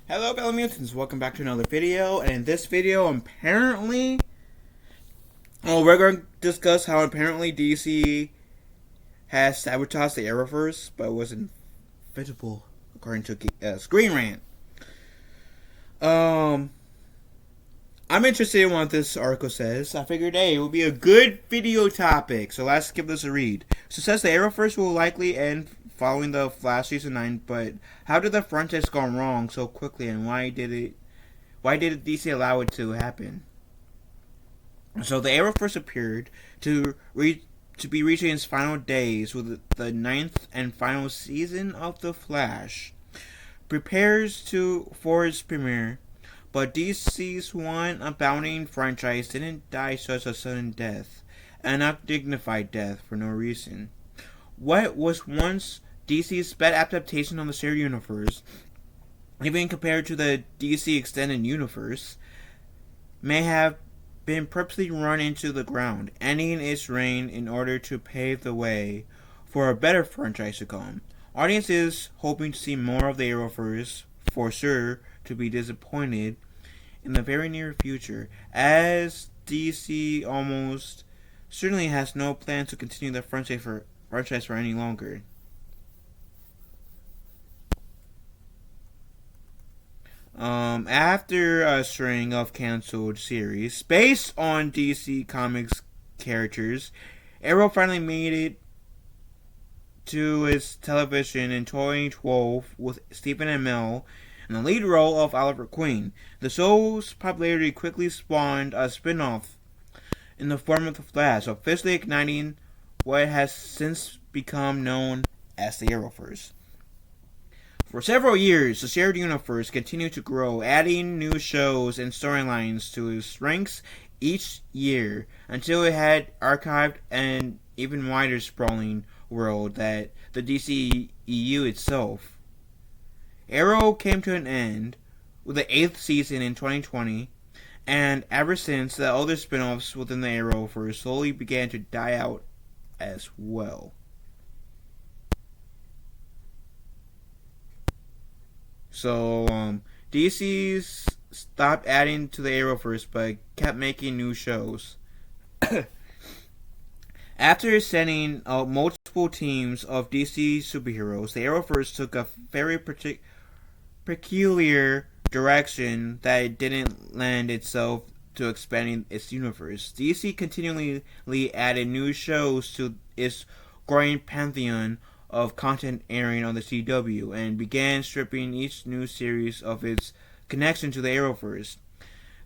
Hello fellow mutants, welcome back to another video, and in this video apparently we're going to discuss how apparently DC has sabotaged the Arrowverse, but it wasn't visible according to Screen Rant. I'm interested in what this article says. I figured, hey, it would be a good video topic, so let's give this a read. So it says the Arrowverse will likely end following the Flash Season 9, but how did the franchise go wrong so quickly, and why did DC allow it to happen? So the Arrowverse appeared to be reaching its final days with the 9th and final season of The Flash. Prepares for its premiere, but DC's one abounding franchise didn't die such a sudden death, an undignified death for no reason. What was once DC's best adaptation of the shared universe, even compared to the DC Extended Universe, may have been purposely run into the ground, ending its reign in order to pave the way for a better franchise to come. Audiences hoping to see more of the Arrowverse, for sure, to be disappointed in the very near future, as DC almost certainly has no plan to continue the franchise for any longer. After a string of canceled series based on DC Comics characters, Arrow finally made it to its television in 2012 with Stephen Amell in the lead role of Oliver Queen. The show's popularity quickly spawned a spin-off in the form of The Flash, officially igniting what has since become known as the Arrowverse. For several years, the shared universe continued to grow, adding new shows and storylines to its ranks each year, until it had archived an even wider sprawling world than the DCEU itself. Arrow came to an end with the 8th season in 2020, and ever since, the other spin-offs within the Arrowverse slowly began to die out as well. So, DC's stopped adding to the Arrowverse, but kept making new shows. After sending out multiple teams of DC superheroes, the Arrowverse took a very peculiar direction that it didn't lend itself to expanding its universe. DC continually added new shows to its growing pantheon of content airing on the CW, and began stripping each new series of its connection to the Arrowverse.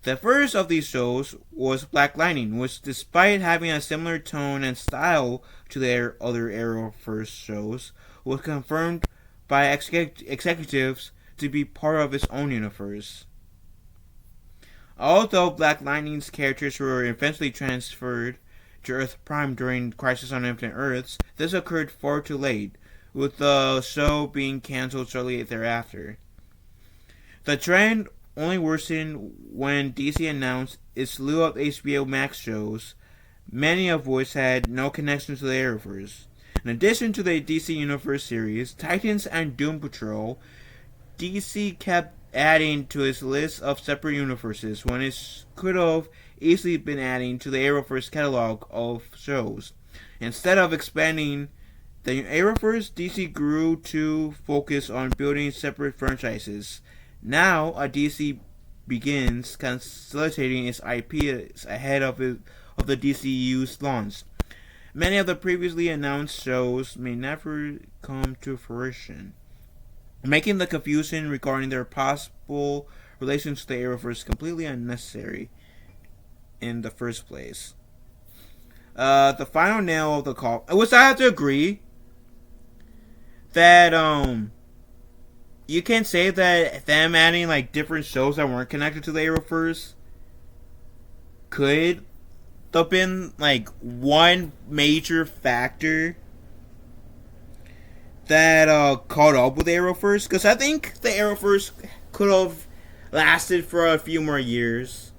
The first of these shows was Black Lightning, which, despite having a similar tone and style to their other Arrowverse shows, was confirmed by executives to be part of its own universe. Although Black Lightning's characters were eventually transferred to Earth Prime during Crisis on Infinite Earths, this occurred far too late, with the show being cancelled shortly thereafter. The trend only worsened when DC announced its slew of HBO Max shows, many of which had no connection to the Arrowverse. In addition to the DC Universe series, Titans and Doom Patrol, DC kept adding to its list of separate universes when it could have easily been adding to the Arrowverse catalog of shows. Instead of expanding the Arrowverse, DC grew to focus on building separate franchises. Now, DC begins consolidating its IP ahead of the DCU's launch. Many of the previously announced shows may never come to fruition, making the confusion regarding their possible relation to the Arrowverse completely unnecessary in the first place. The final nail of the coffin, which I have to agree that you can say that them adding like different shows that weren't connected to the Arrowverse could have been like one major factor that caught up with the Arrowverse, because I think the Arrowverse could have lasted for a few more years,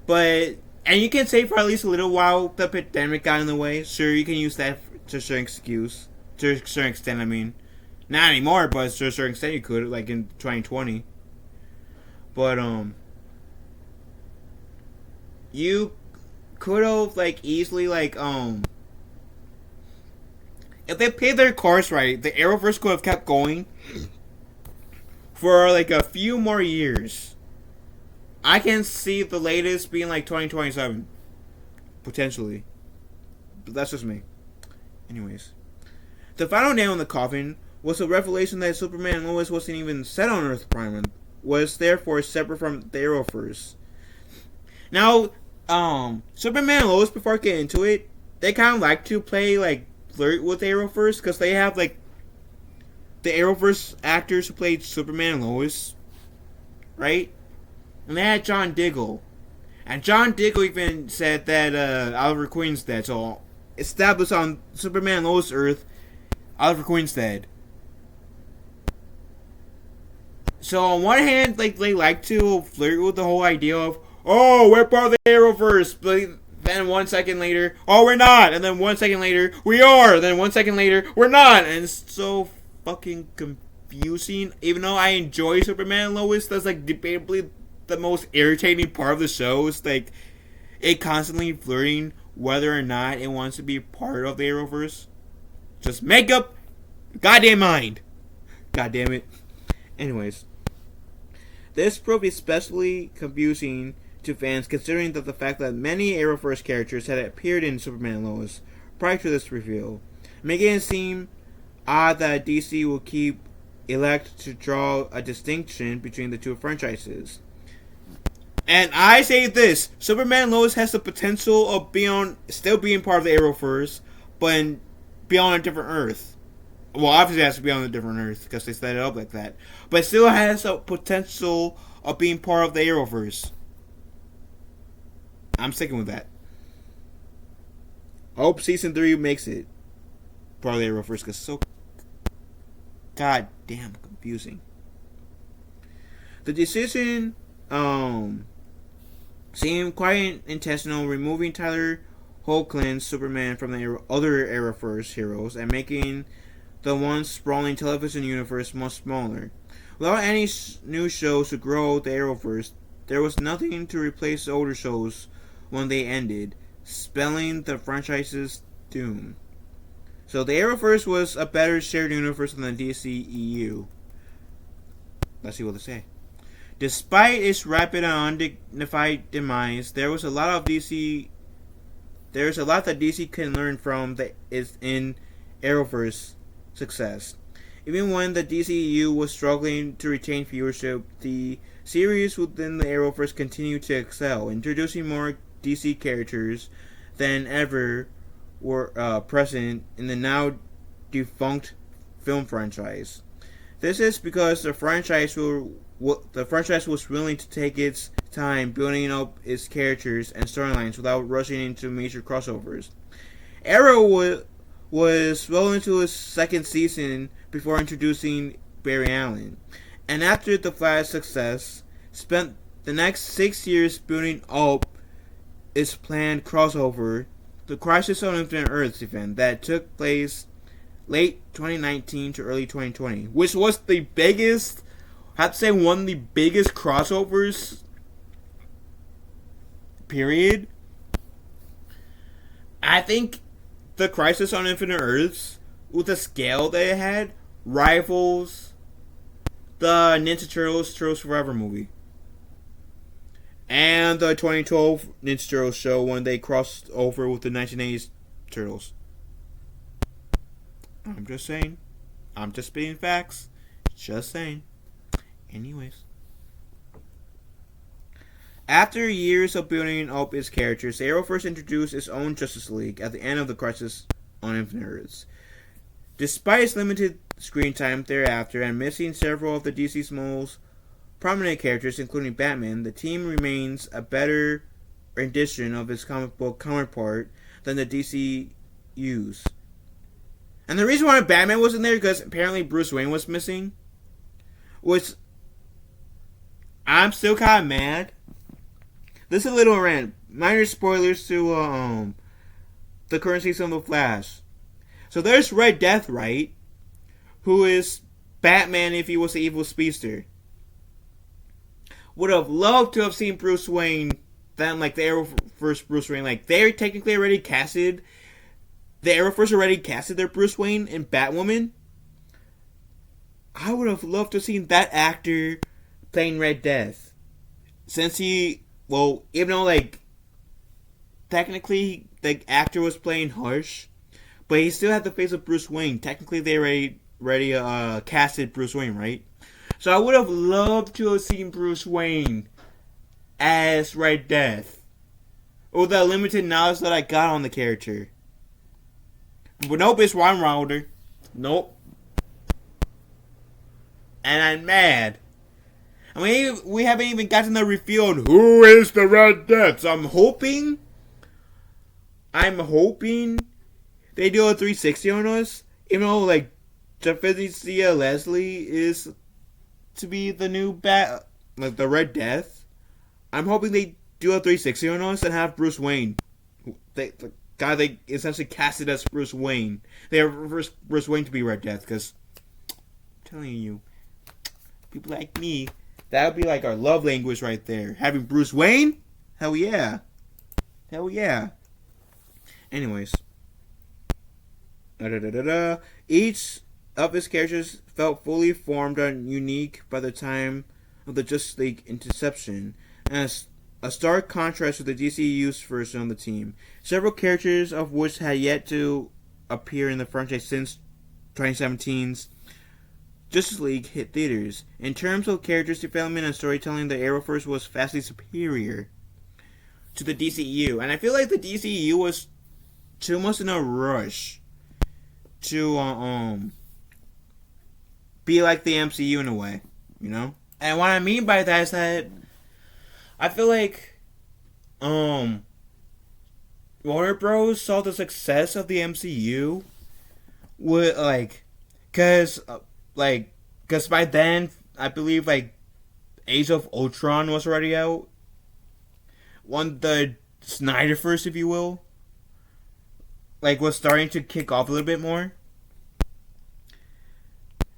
but and you can say for at least a little while the pandemic got in the way. Sure, you can use that to a certain extent. I mean, Not anymore, but to a certain extent you could, like in 2020. But you could have like easily like if they paid their course right, the Arrowverse could have kept going for like a few more years. I can see the latest being like 2027, potentially. But that's just me. Anyways, the final nail in the coffin was the revelation that Superman and Lois wasn't even set on Earth Prime and was therefore separate from the Arrowverse. Now, Superman and Lois, before I get into it, they kind of like to play like flirt with Arrowverse because they have like the Arrowverse actors who played Superman and Lois, right? And they had John Diggle, and John Diggle even said that Oliver Queen's dead, so established on Superman and Lois Earth, Oliver Queen's dead. So on one hand, like they like to flirt with the whole idea of, oh, we're part of the Arrowverse, but then 1 second later, oh, we're not, and then 1 second later, we are, then 1 second later, we're not, and it's so fucking confusing. Even though I enjoy Superman and Lois, that's like debatably the most irritating part of the show. Is like it constantly flirting whether or not it wants to be part of the Arrowverse. Just make up goddamn mind. God damn it. Anyways, this proved especially confusing to fans considering that the fact that many Arrowverse characters had appeared in Superman and Lois prior to this reveal, making it seem odd that DC will elect to draw a distinction between the two franchises. And I say this, Superman and Lois has the potential of still being part of the Arrowverse, but be on a different Earth. Well, obviously it has to be on a different Earth because they set it up like that. But it still has a potential of being part of the Arrowverse. I'm sticking with that. I hope season 3 makes it part of the Arrowverse because it's so goddamn confusing. The decision seemed quite intentional, removing Tyler Hoechlin's Superman from the other Arrowverse heroes and making the once sprawling television universe much smaller. Without any new shows to grow the Arrowverse, there was nothing to replace the older shows when they ended, spelling the franchise's doom. So the Arrowverse was a better shared universe than the DCEU. Let's see what they say. Despite its rapid and undignified demise, there was a lot that DC can learn from in Arrowverse success. Even when the DCEU was struggling to retain viewership, the series within the Arrowverse continued to excel, introducing more DC characters than ever were present in the now defunct film franchise. This is because the franchise was willing to take its time building up its characters and storylines without rushing into major crossovers. Arrow was well into its second season before introducing Barry Allen, and after the Flash's success, spent the next 6 years building up its planned crossover, the Crisis on Infinite Earths event that took place late 2019 to early 2020, which was the biggest, I have to say, one of the biggest crossovers, period. I think the Crisis on Infinite Earths, with the scale that it had, rivals the Ninja Turtles Forever movie. And the 2012 Ninja Turtles show when they crossed over with the 1980s Turtles. I'm just saying. I'm just spitting facts. Just saying. Anyways. After years of building up its characters, Arrowverse introduced its own Justice League at the end of the Crisis on Infinite Earths. Despite its limited screen time thereafter and missing several of the DC's most prominent characters, including Batman, the team remains a better rendition of its comic book counterpart than the DCU's. And the reason why Batman wasn't there because apparently Bruce Wayne was missing, which I'm still kind of mad. This is a little rant. Minor spoilers to the current season of The Flash. So there's Red Death, right? who is Batman if he was the evil speedster. Would have loved to have seen Bruce Wayne, then like the Arrowverse Bruce Wayne. Like they're technically already casted. The Arrowverse already casted their Bruce Wayne in Batwoman. I would have loved to have seen that actor playing Red Death. Since even though like technically the actor was playing Hush, but he still had the face of Bruce Wayne. Technically they already casted Bruce Wayne, right? So I would have loved to have seen Bruce Wayne as Red Death. Or the limited knowledge that I got on the character. But nope, it's Ron Wilder. Nope. And I'm mad. I mean, we haven't even gotten the reveal on who is the Red Death. So I'm hoping they do a 360 on us. Even though, like, Jafficia Leslie is to be the new like the Red Death. I'm hoping they do a 360 on us and have Bruce Wayne. The guy they essentially casted as Bruce Wayne. They have Bruce Wayne to be Red Death, because I'm telling you, people like me, that would be like our love language right there. Having Bruce Wayne? Hell yeah. Hell yeah. Anyways. Each of his characters felt fully formed and unique by the time of the Justice League inception, and a stark contrast to the DCU's version of the team. Several characters of which had yet to appear in the franchise since 2017's Justice League hit theaters. In terms of characters development and storytelling, the Arrowverse was vastly superior to the DCU, and I feel like the DCU was too much in a rush to be like the MCU in a way, you know? And what I mean by that is that I feel like Warner Bros. Saw the success of the MCU with cause by then I believe like Age of Ultron was already out. The Snyderverse, if you will, was starting to kick off a little bit more.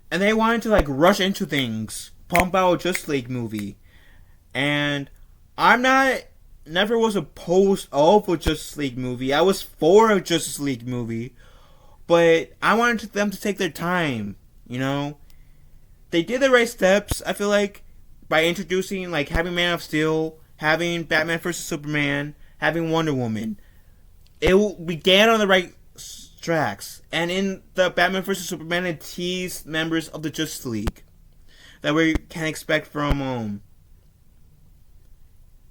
And they wanted to rush into things, pump out a Justice League movie. And never was opposed of a Justice League movie. I was for a Justice League movie. But I wanted them to take their time, you know? They did the right steps, I feel like, by introducing, having Man of Steel, having Batman vs. Superman, having Wonder Woman. It began on the right tracks. And in the Batman vs. Superman, it teased members of the Justice League that we can expect from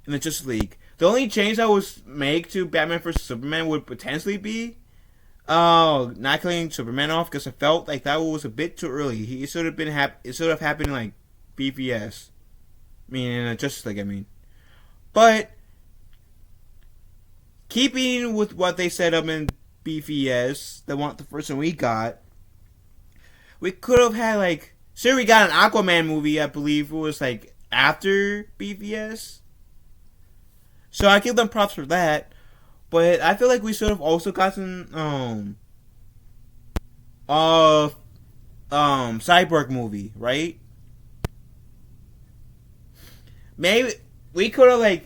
in the Justice League. The only change that was made to Batman vs. Superman would potentially be not killing Superman off, because I felt like that was a bit too early. It should have been it should have happened in BVS. In Justice League, I mean. But keeping with what they set up in BVS, the first one we got, we could have had sure, we got an Aquaman movie, I believe it was after BVS. So I give them props for that. But I feel like we should have also gotten Cyborg movie, right? Maybe we could have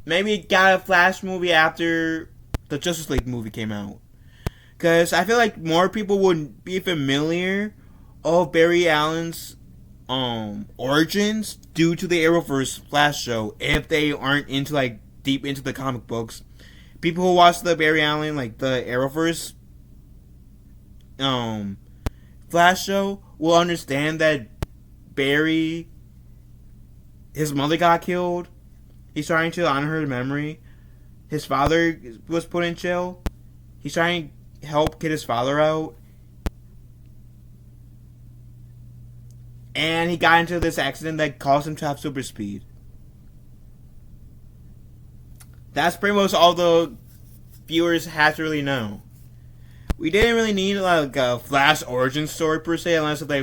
maybe got a Flash movie after the Justice League movie came out. Because I feel like more people would be familiar of Barry Allen's origins due to the Arrowverse Flash show if they aren't into deep into the comic books. People who watch the Barry Allen the Arrowverse Flash show will understand that Barry, his mother got killed. He's trying to honor her memory. His father was put in jail. He's trying to help get his father out. And he got into this accident that caused him to have super speed. That's pretty much all the viewers have to really know. We didn't really need a Flash origin story per se, unless they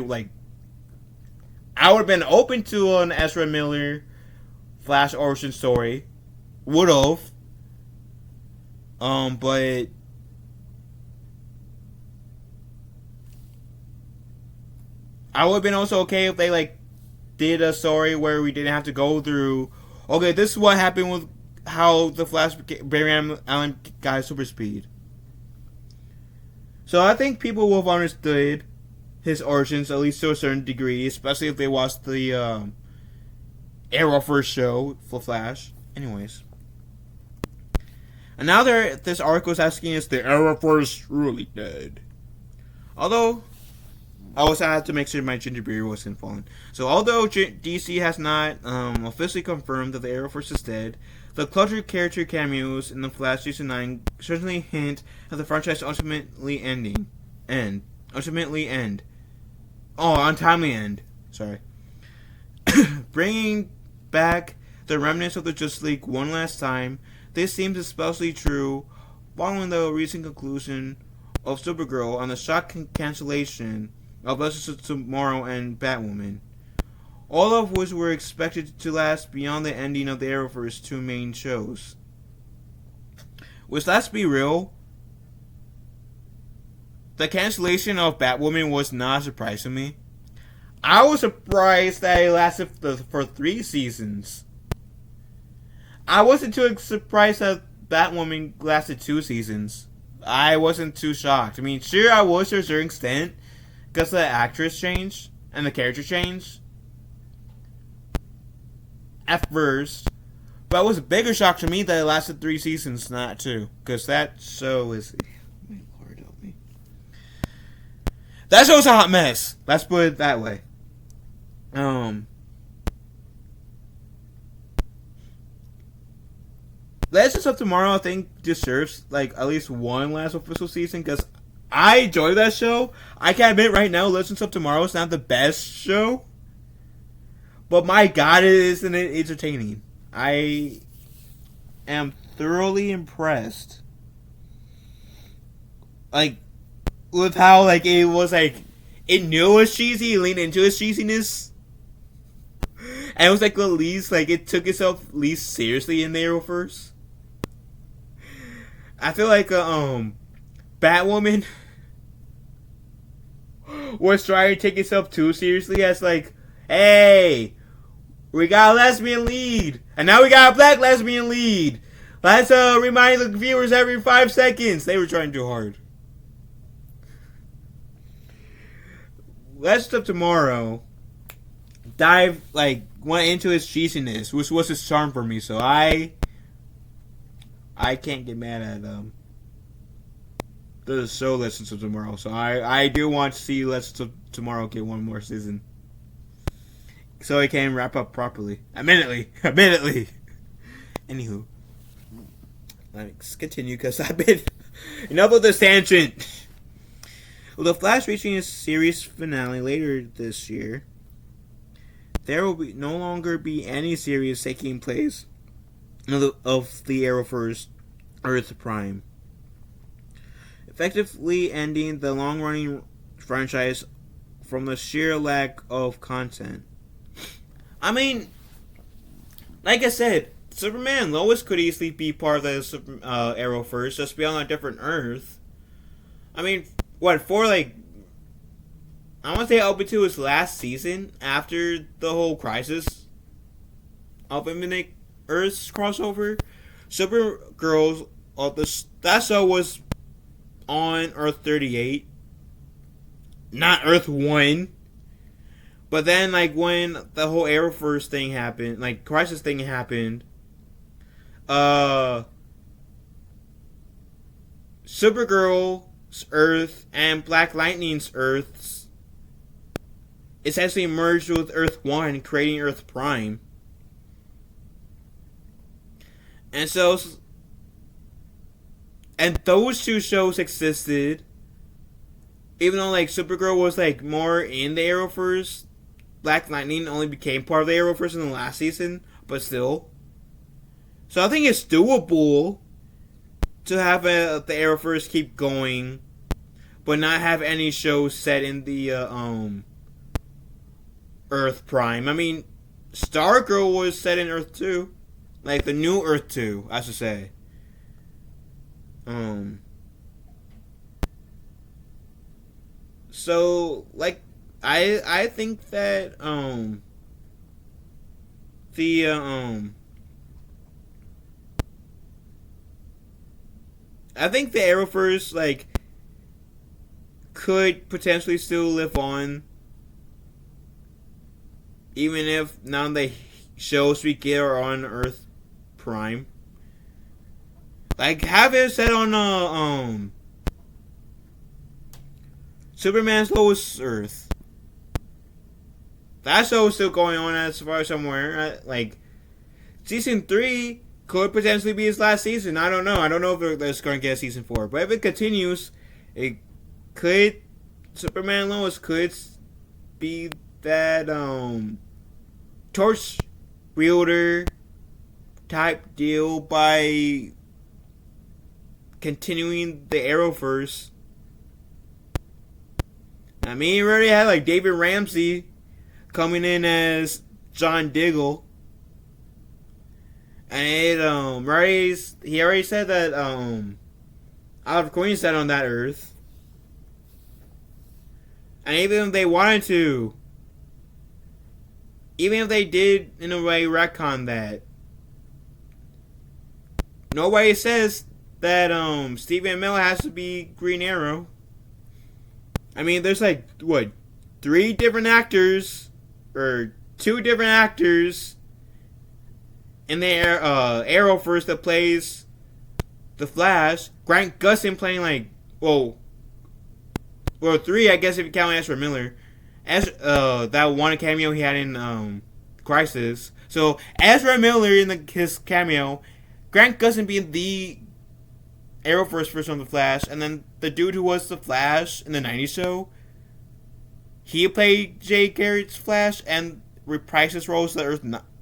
I would have been open to an Ezra Miller Flash origin story. Would have. But I would have been also okay if they like did a story where we didn't have to go through. Okay, this is what happened with how the Flash Barry Allen got super speed. So I think people will have understood his origins at least to a certain degree, especially if they watched the Arrowverse show for Flash. Anyways, and now this article is asking, is the Arrowverse really dead? Although I also had to make sure my ginger beer wasn't falling. So although DC has not officially confirmed that the Arrowverse is dead, the cluttered character cameos in the Flash Season 9 certainly hint at the franchise ultimately end. Untimely end. Sorry. Bringing back the remnants of the Justice League one last time, this seems especially true following the recent conclusion of Supergirl and the shock cancellation of Legends of Tomorrow and Batwoman, all of which were expected to last beyond the ending of the Arrowverse two main shows. Which, let's be real, the cancellation of Batwoman was not a surprise to me. I was surprised that it lasted for 3 seasons. I wasn't too surprised that Batwoman lasted 2 seasons. I wasn't too shocked. I mean, sure, I was to a certain extent, because the actress changed and the character changed at first, but it was a bigger shock to me that it lasted 3 seasons, not 2, because that show is, my Lord help me, that show's a hot mess. Let's put it that way. Legends of Tomorrow, I think, deserves like at least one last official season, because I enjoy that show. I can admit right now, Legends of Tomorrow is not the best show, but my God, isn't it entertaining? I am thoroughly impressed, like, with how like it was like it knew it was cheesy, it leaned into its cheesiness, and it was like the least like it took itself least seriously in the Arrowverse. I feel like Batwoman was trying to take itself too seriously as like, hey, we got a lesbian lead, and now we got a black lesbian lead. Let's remind the viewers every 5 seconds. They were trying too hard. Legends of Tomorrow went into his cheesiness, which was his charm for me. So I can't get mad at the show Legends of Tomorrow. So I do want to see Legends of Tomorrow get one more season, so it can wrap up properly. Admittedly. Anywho, let's continue, because I've been enough of this tangent. With The Flash reaching its series finale later this year, there will no longer be any series taking place of the Arrowverse Earth Prime, effectively ending the long-running franchise from the sheer lack of content. I mean, like I said, Superman and Lois could easily be part of the Arrowverse, just be on a different Earth. I mean, what, for like, I want to say up until his last season, after the whole crisis of Infinite Earth's crossover, Supergirl's, that show was on Earth 38, not Earth 1. But then, like, when the whole Arrowverse thing happened, like, crisis thing happened, Supergirl's Earth and Black Lightning's Earths essentially merged with Earth 1, creating Earth Prime. And so, and those two shows existed, even though, like, Supergirl was, like, more in the Arrowverse. Black Lightning only became part of the Arrowverse in the last season, but still. So I think it's doable to have the Arrowverse keep going, but not have any shows set in the Earth Prime. I mean, Stargirl was set in Earth 2. Like, the new Earth 2, I should say. So, like, I think that the I think the Arrowverse like could potentially still live on, even if none of the shows we get are on Earth Prime. Like have it said on Superman's Lois Earth. That show is still going on as far as somewhere. Like season 3 could potentially be his last season. I don't know. I don't know if they're going to get a season 4. But if it continues, it could Superman Lois could be that torch wielder type deal by continuing the Arrowverse. I mean, you already had like David Ramsey coming in as John Diggle. And he already said that Oliver Queen said on that Earth. And even if they wanted to, even if they did in a way retcon that, nobody says that Stephen Amell has to be Green Arrow. I mean, there's like what, 3 different actors or 2 different actors in the Arrowverse that plays the Flash. Grant Gustin playing like well 3, I guess if you count Ezra Miller, as that one cameo he had in Crisis. So Ezra Miller in his cameo, Grant Gustin being the Arrowverse version of the Flash, and then the dude who was the Flash in the '90s show, he played Jay Garrett's Flash and reprised his role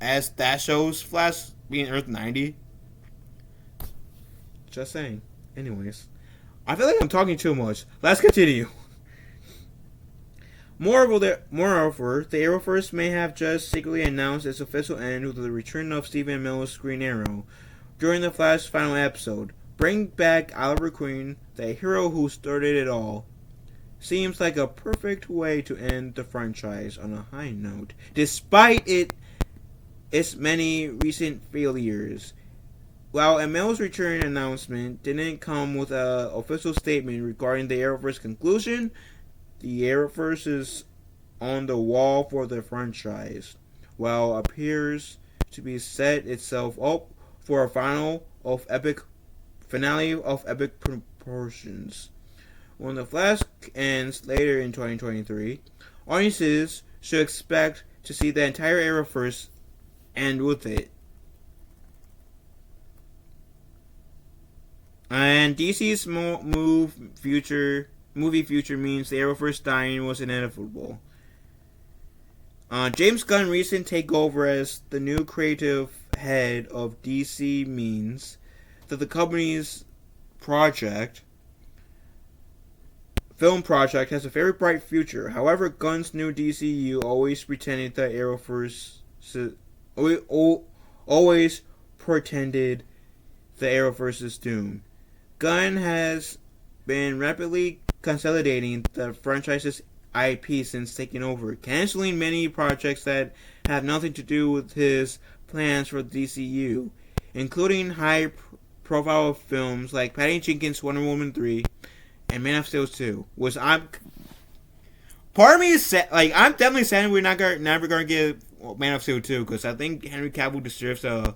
as that show's Flash being Earth 90. Just saying. Anyways, I feel like I'm talking too much. Let's continue. Moreover, the Arrowverse may have just secretly announced its official end with the return of Stephen Amell's Green Arrow during the Flash final episode. Bring back Oliver Queen, the hero who started it all. Seems like a perfect way to end the franchise on a high note, despite its many recent failures. While Amell's return announcement didn't come with an official statement regarding the Arrowverse conclusion, the Arrowverse is on the wall for the franchise, while appears to be set itself up for a finale of epic proportions. When The Flash ends later in 2023, audiences should expect to see the entire Arrowverse end with it. And DC's movie future means the Arrowverse dying was inevitable. James Gunn's recent takeover as the new creative head of DC means that the company's film project has a very bright future. However, Gunn's new DCU always pretended that always portended the Arrowverse's doom. Gunn has been rapidly consolidating the franchise's IP since taking over, canceling many projects that have nothing to do with his plans for the DCU, including high-profile films like Patty Jenkins' Wonder Woman 3 and Man of Steel 2. Part of me is sad, like I'm definitely sad we're never gonna get Man of Steel 2 because I think Henry Cavill deserves a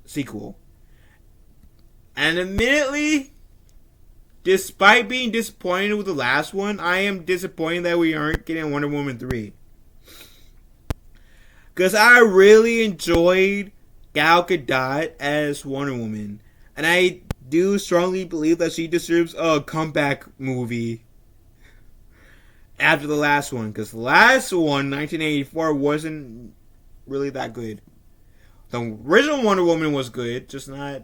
sequel. And admittedly, despite being disappointed with the last one, I am disappointed that we aren't getting Wonder Woman 3. Because I really enjoyed Gal Gadot as Wonder Woman. And I do strongly believe that she deserves a comeback movie after the last one. Because the last one, 1984, wasn't really that good. The original Wonder Woman was good, just not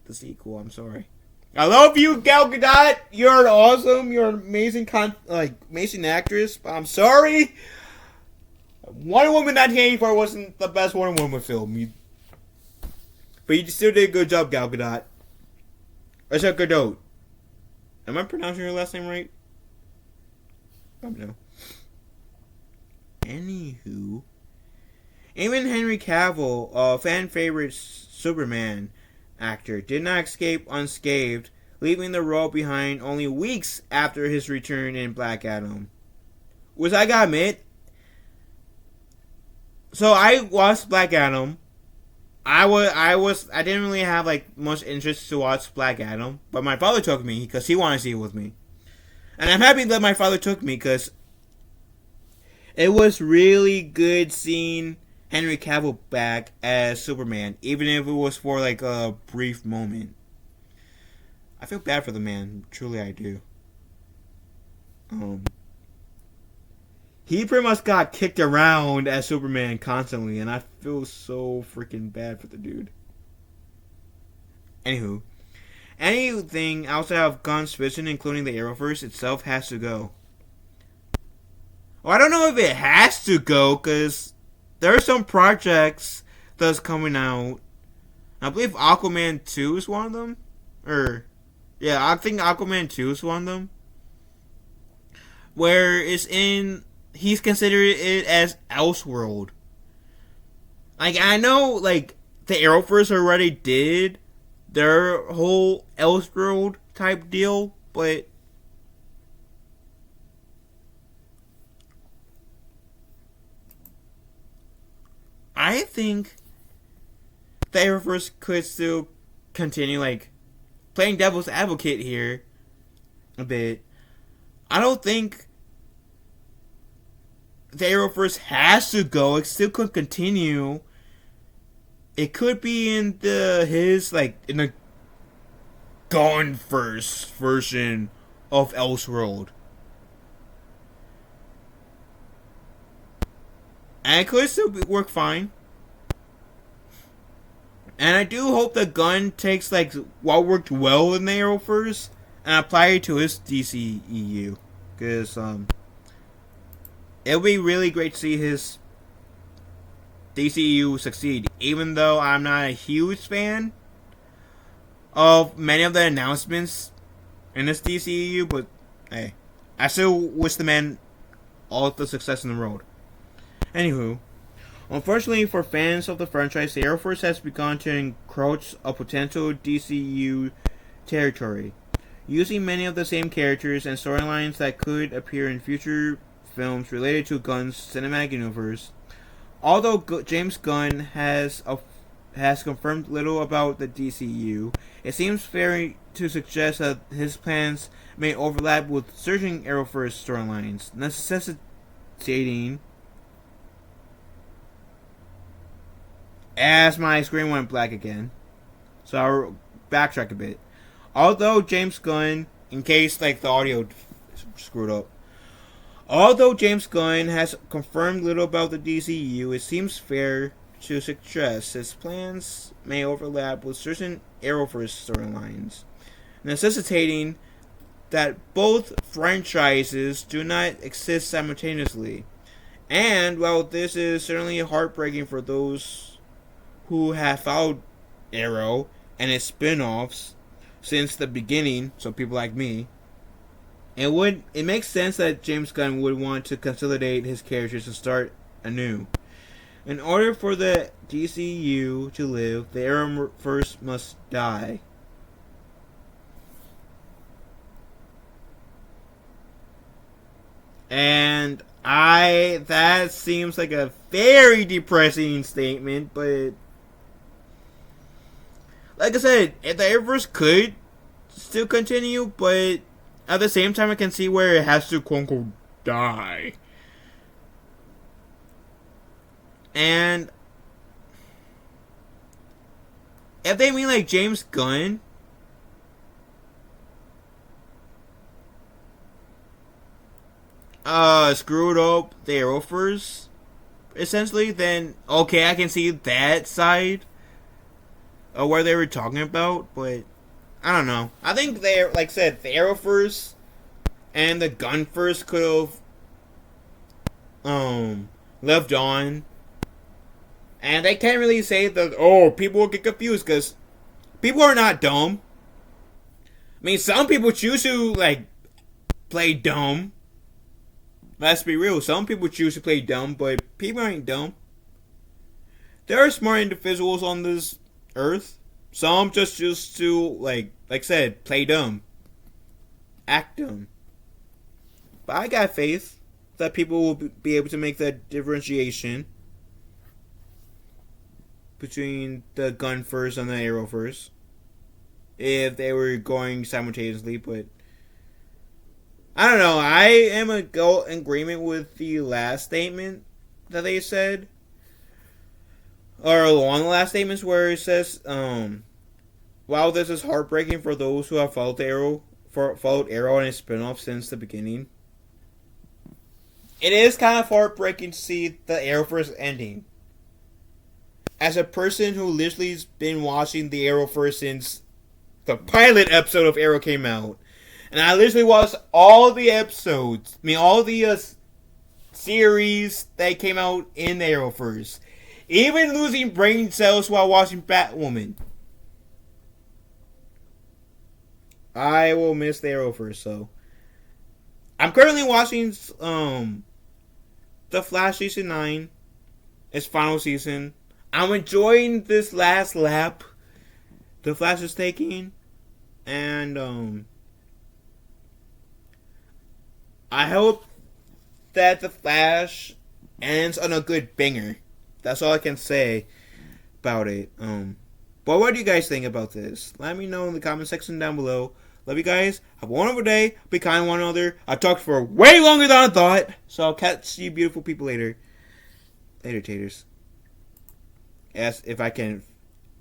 the sequel. I'm sorry. I love you, Gal Gadot. You're awesome. You're an amazing, amazing actress. But I'm sorry, Wonder Woman 1984 wasn't the best Wonder Woman film. But you still did a good job, Gal Gadot. Gal Gadot. Am I pronouncing her last name right? Let me know. Anywho, even Henry Cavill, a fan favorite Superman actor, did not escape unscathed, leaving the role behind only weeks after his return in Black Adam. Which I gotta admit, so I watched Black Adam. I didn't really have like much interest to watch Black Adam, but my father took me because he wanted to see it with me, and I'm happy that my father took me because it was really good seeing Henry Cavill back as Superman, even if it was for like a brief moment. I feel bad for the man, truly I do. He pretty much got kicked around as Superman constantly, and I feel so freaking bad for the dude. Anywho, anything outside of Gunn's vision, including the Arrowverse itself, has to go. Well, I don't know if it has to go, because there are some projects that's coming out. I believe Aquaman 2 is one of them. I think Aquaman 2 is one of them. Where he's considered it as Elseworld. Like, I know, like, the Arrowverse already did their whole Elseworld type deal, but I think the Arrowverse could still continue, like, playing devil's advocate here a bit. I don't think the Arrowverse has to go. It still could continue. It could be in the Gone First version of Elseworld. And it could still work fine. And I do hope that Gunn takes like what worked well in the Arrowverse and apply it to his DCEU. Because it'll be really great to see his DCEU succeed. Even though I'm not a huge fan of many of the announcements in this DCEU, but hey, I still wish the man all the success in the world. Anywho, unfortunately for fans of the franchise, the Arrowverse has begun to encroach a potential DCU territory, using many of the same characters and storylines that could appear in future films related to Gunn's cinematic universe. Although James Gunn has confirmed little about the DCU, it seems fair to suggest that his plans may overlap with certain Arrowverse storylines, necessitating. As my screen went black again, so I'll backtrack a bit. Although James Gunn, in case like the audio screwed up, although James Gunn has confirmed little about the DCU, it seems fair to suggest his plans may overlap with certain Arrowverse storylines, necessitating that both franchises do not exist simultaneously. And while this is certainly heartbreaking for those who have followed Arrow and its spin-offs since the beginning, so people like me, it makes sense that James Gunn would want to consolidate his characters and start anew. In order for the DCU to live, the Arrowverse must die. And that seems like a very depressing statement, but like I said, if the Arrowverse could still continue, but at the same time I can see where it has to quote unquote die. And if they mean like James Gunn, screwed up the Arrowverse, essentially, then okay, I can see that side of where they were talking about, but I don't know. I think they're, like I said, the Arrowverse and the Gunverse could have lived on. And they can't really say that, people will get confused, because people are not dumb. I mean, some people choose to, like, play dumb. Let's be real. Some people choose to play dumb, but people ain't dumb. There are smart individuals on this earth. Some just choose to, like I said, play dumb, act dumb. But I got faith that people will be able to make that differentiation between the Gunverse and the Arrowverse if they were going simultaneously. But I don't know. I am in agreement with the last statement that they said, or along the last statements where it says, "Wow, this is heartbreaking for those who have followed Arrow and its spinoff since the beginning." It is kind of heartbreaking to see the Arrowverse ending. As a person who literally has been watching the Arrowverse since the pilot episode of Arrow came out, and I literally watched all the episodes, all the series that came out in the Arrowverse, even losing brain cells while watching Batwoman. I will miss the Arrowverse, so I'm currently watching The Flash Season 9, its final season. I'm enjoying this last lap The Flash is taking, and I hope that The Flash ends on a good banger. That's all I can say about it. But what do you guys think about this? Let me know in the comment section down below. Love you guys. Have a wonderful day. Be kind to one another. I talked for way longer than I thought. So I'll catch you beautiful people later. Later, taters. Yes, if I can